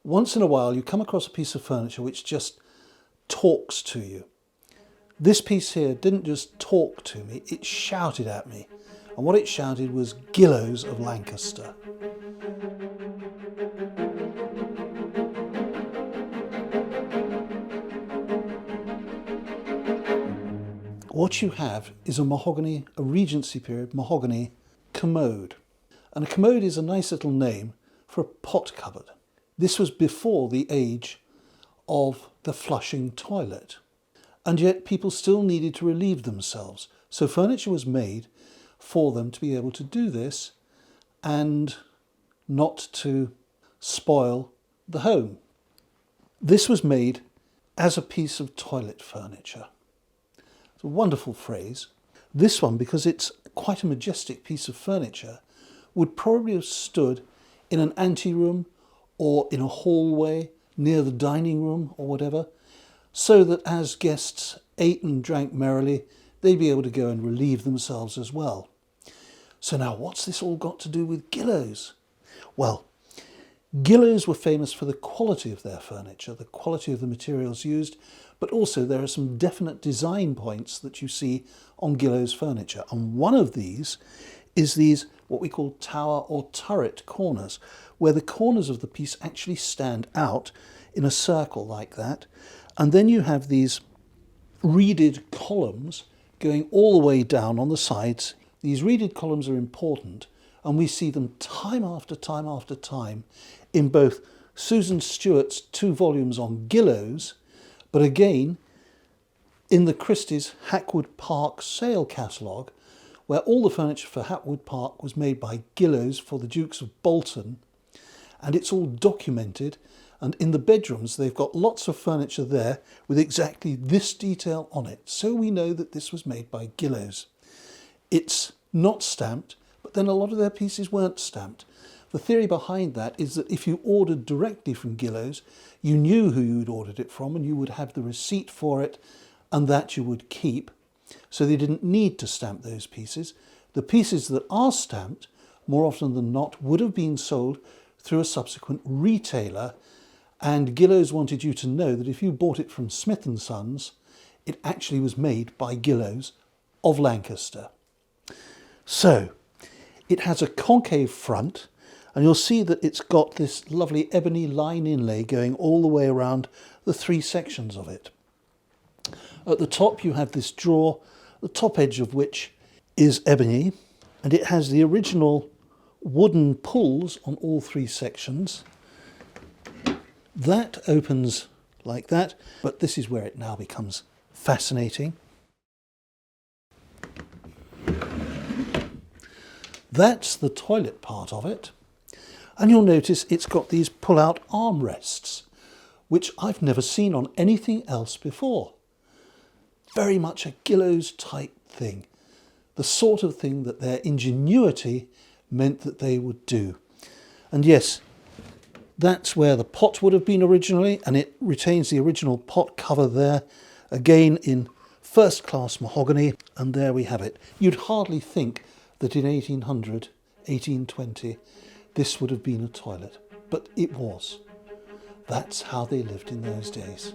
Once in a while you come across a piece of furniture which just talks to you. This piece here didn't just talk to me, it shouted at me. And what it shouted was Gillows of Lancaster. What you have is a Regency period mahogany commode. And a commode is a nice little name for a pot cupboard. This was before the age of the flushing toilet. And yet people still needed to relieve themselves. So furniture was made for them to be able to do this and not to spoil the home. This was made as a piece of toilet furniture. It's a wonderful phrase. This one, because it's quite a majestic piece of furniture, would probably have stood in an anteroom or in a hallway near the dining room or whatever, so that as guests ate and drank merrily, they'd be able to go and relieve themselves as well. So now what's this all got to do with Gillows? Well, Gillows were famous for the quality of their furniture, the quality of the materials used, but also there are some definite design points that you see on Gillows furniture. And one of these is these what we call tower or turret corners, where the corners of the piece actually stand out in a circle like that. And then you have these reeded columns going all the way down on the sides. These reeded columns are important, and we see them time after time after time in both Susan Stewart's 2 volumes on Gillows, but again in the Christie's Hackwood Park sale catalogue, where all the furniture for Hackwood Park was made by Gillows for the Dukes of Bolton, and it's all documented. And in the bedrooms, they've got lots of furniture there with exactly this detail on it. So we know that this was made by Gillows. It's not stamped, but then a lot of their pieces weren't stamped. The theory behind that is that if you ordered directly from Gillows, you knew who you'd ordered it from and you would have the receipt for it, and that you would keep. So they didn't need to stamp those pieces. The pieces that are stamped, more often than not, would have been sold through a subsequent retailer. And Gillows wanted you to know that if you bought it from Smith & Sons, it actually was made by Gillows of Lancaster. So it has a concave front, and you'll see that it's got this lovely ebony line inlay going all the way around the 3 sections of it. At the top you have this drawer, the top edge of which is ebony, and it has the original wooden pulls on all 3 sections. That opens like that, but this is where it now becomes fascinating. That's the toilet part of it. And you'll notice it's got these pull-out armrests, which I've never seen on anything else before. Very much a Gillows type thing. The sort of thing that their ingenuity meant that they would do. And yes, that's where the pot would have been originally, and it retains the original pot cover there, again in first-class mahogany, and there we have it. You'd hardly think that in 1800, 1820, this would have been a toilet, but it was. That's how they lived in those days.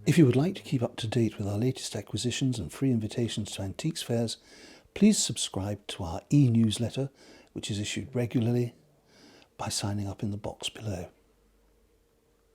If you would like to keep up to date with our latest acquisitions and free invitations to antiques fairs, please subscribe to our e-newsletter, which is issued regularly, by signing up in the box below.